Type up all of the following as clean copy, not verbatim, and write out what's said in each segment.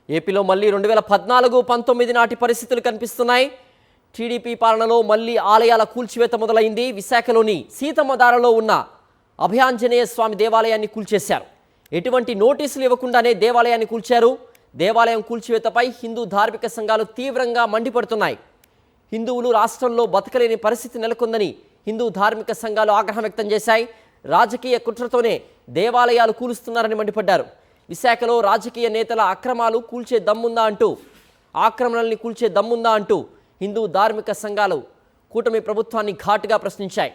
ఏపీలో మళ్ళీ 2014-19 నాటి పరిస్థితులు కనిపిస్తున్నాయి. టీడీపీ పాలనలో మళ్ళీ ఆలయాల కూల్చివేత మొదలైంది. విశాఖలోని సీతమ్మధారలో ఉన్న అభయాంజనేయ స్వామి దేవాలయాన్ని కూల్చేశారు. ఎటువంటి నోటీసులు ఇవ్వకుండానే దేవాలయాన్ని కూల్చారు. దేవాలయం కూల్చివేతపై హిందూ ధార్మిక సంఘాలు తీవ్రంగా మండిపడుతున్నాయి. హిందువులు రాష్ట్రంలో బతకలేని పరిస్థితి నెలకొందని హిందూ ధార్మిక సంఘాలు ఆగ్రహం వ్యక్తం చేశాయి. రాజకీయ కుట్రతోనే దేవాలయాలు కూలుస్తున్నారని మండిపడ్డారు. విశాఖలో రాజకీయ నేతల ఆక్రమణల్ని కూల్చే దమ్ముందా అంటూ హిందూ ధార్మిక సంఘాలు కూటమి ప్రభుత్వాన్ని ఘాటుగా ప్రశ్నించాయి.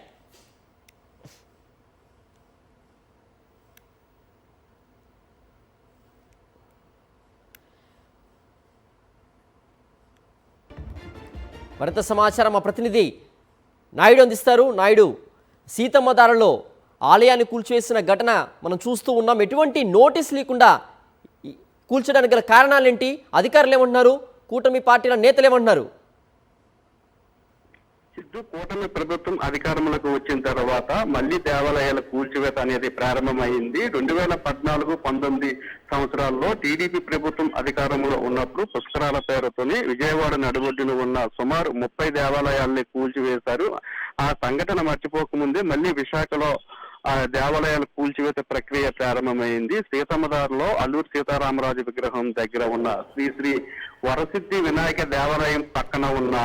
మరింత సమాచారం మా ప్రతినిధి నాయుడు అందిస్తారు. నాయుడు, సీతమ్మధారలో ఆలయాన్ని కూల్చివేసిన ఘటన మనం చూస్తూ ఉన్నాం. ఎటువంటి నోటీస్ లేకుండా కూల్చడానికి గల కారణాలేంటి? అధికారులు ఏమంటున్నారు? కూటమి పార్టీల నేతలు ఏమంటున్నారు? కూటమి ప్రభుత్వం అధికారంలోకి వచ్చిన తర్వాత మళ్లీ దేవాలయాల కూల్చివేత అనేది ప్రారంభమైంది. 2014-19 సంవత్సరాల్లో టీడీపీ ప్రభుత్వం అధికారంలో ఉన్నప్పుడు పుష్కరాల పేరుతోని విజయవాడ నడుబొడ్డున ఉన్న సుమారు 30 దేవాలయాల్ని కూల్చివేశారు. ఆ సంఘటన మర్చిపోకముందే మళ్లీ విశాఖలో ఆ దేవాలయాల కూల్చివేత ప్రక్రియ ప్రారంభమైంది. సీతమ్మధారలో అల్లూరు సీతారామరాజు విగ్రహం దగ్గర ఉన్న శ్రీ వరసిద్ధి వినాయక దేవాలయం పక్కన ఉన్న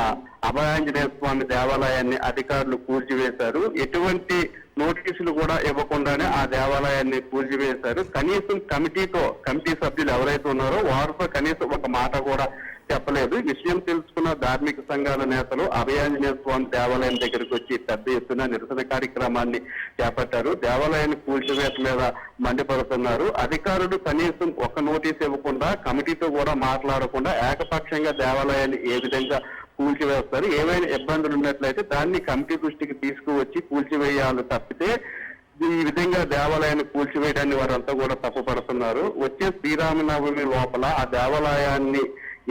అభయాంజనేయ స్వామి దేవాలయాన్ని అధికారులు కూల్చివేశారు. ఎటువంటి నోటీసులు కూడా ఇవ్వకుండానే ఆ దేవాలయాన్ని కూల్చివేశారు. కనీసం కమిటీ సభ్యులు ఎవరైతే ఉన్నారో వారితో కనీసం ఒక మాట కూడా చెప్పలేదు. విషయం తెలుసుకున్న ధార్మిక సంఘాల నేతలు అభయాంజనేయ స్వామి దేవాలయం దగ్గరికి వచ్చి పెద్ద ఎత్తున నిరసన కార్యక్రమాన్ని చేపట్టారు. దేవాలయాన్ని కూల్చివేత మీద మండిపడుతున్నారు. అధికారులు కనీసం ఒక నోటీస్ ఇవ్వకుండా, కమిటీతో కూడా మాట్లాడకుండా ఏకపక్షంగా దేవాలయాన్ని ఏ విధంగా కూల్చివేస్తారు, ఏమైనా ఇబ్బందులు ఉన్నట్లయితే దాన్ని కమిటీ దృష్టికి తీసుకువచ్చి కూల్చివేయాలి తప్పితే ఈ విధంగా దేవాలయాన్ని కూల్చివేయడాన్ని వారంతా కూడా తప్పుపడుతున్నారు. వచ్చే శ్రీరామనవమి లోపల ఆ దేవాలయాన్ని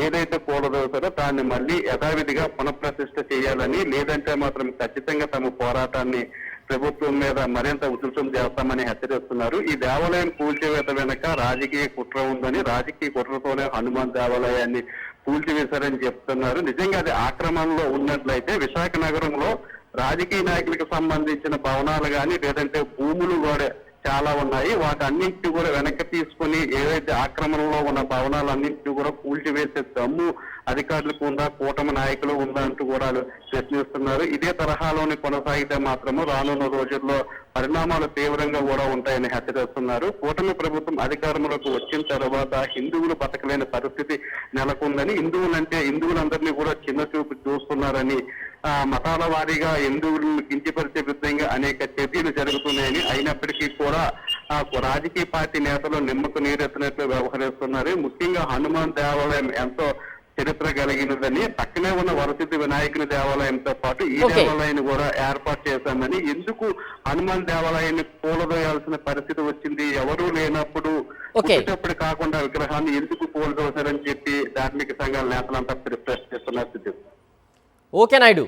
ఏదైతే కూడదవుతారో దాన్ని మళ్ళీ యథావిధిగా పునఃప్రతిష్ఠ చేయాలని, లేదంటే మాత్రం ఖచ్చితంగా తమ పోరాటాన్ని ప్రభుత్వం మీద మరింత ఉధృతం చేస్తామని హెచ్చరిస్తున్నారు. ఈ దేవాలయం కూల్చివేత వెనక రాజకీయ కుట్ర ఉందని, రాజకీయ కుట్రతోనే హనుమాన్ దేవాలయాన్ని కూల్చివేశారని చెప్తున్నారు. నిజంగా అది ఆక్రమణలో ఉన్నట్లయితే విశాఖ నగరంలో రాజకీయ నాయకులకు సంబంధించిన భవనాలు కానీ లేదంటే భూములు కూడా చాలా ఉన్నాయి. వాటన్నింటినీ కూడా వెనక్కి తీసుకుని ఏదైతే ఆక్రమణలో ఉన్న భవనాలన్నింటినీ కూడా కూల్చివేసే దమ్ము అధికారులకు ఉందా, కూటమి నాయకులు ఉందా అంటూ కూడా ప్రశ్నిస్తున్నారు. ఇదే తరహాలోనే కొనసాగితే మాత్రము రానున్న రోజుల్లో పరిణామాలు తీవ్రంగా కూడా ఉంటాయని హెచ్చరిస్తున్నారు. కూటమి ప్రభుత్వం అధికారంలోకి వచ్చిన తర్వాత హిందువులు బతకలేని పరిస్థితి నెలకొందని, హిందువులందరినీ కూడా చిన్న చూపు చూస్తున్నారని, మతాల వారీగా హిందువులను కించపరిచే విధంగా అనేక చర్యలు జరుగుతున్నాయని, అయినప్పటికీ కూడా రాజకీయ పార్టీ నేతలు నిమ్మకు నీరెత్తినట్లు వ్యవహరిస్తున్నారు. ముఖ్యంగా హనుమాన్ దేవాలయం ఎంతో చరిత్ర కలిగినదని, పక్కనే ఉన్న వరసిద్ధి వినాయకుని దేవాలయంతో పాటు ఈ దేవాలయాన్ని కూడా ఏర్పాటు చేశామని, ఎందుకు హనుమాన్ దేవాలయాన్ని కూలదోయాల్సిన పరిస్థితి వచ్చింది, ఎవరూ లేనప్పుడు వచ్చేటప్పుడు కాకుండా విగ్రహాన్ని ఎందుకు కూలదోశారని చెప్పి ధార్మిక సంఘాల నేతలంతా ప్రశ్నిస్తున్నారు. ఓకే నాయుడు.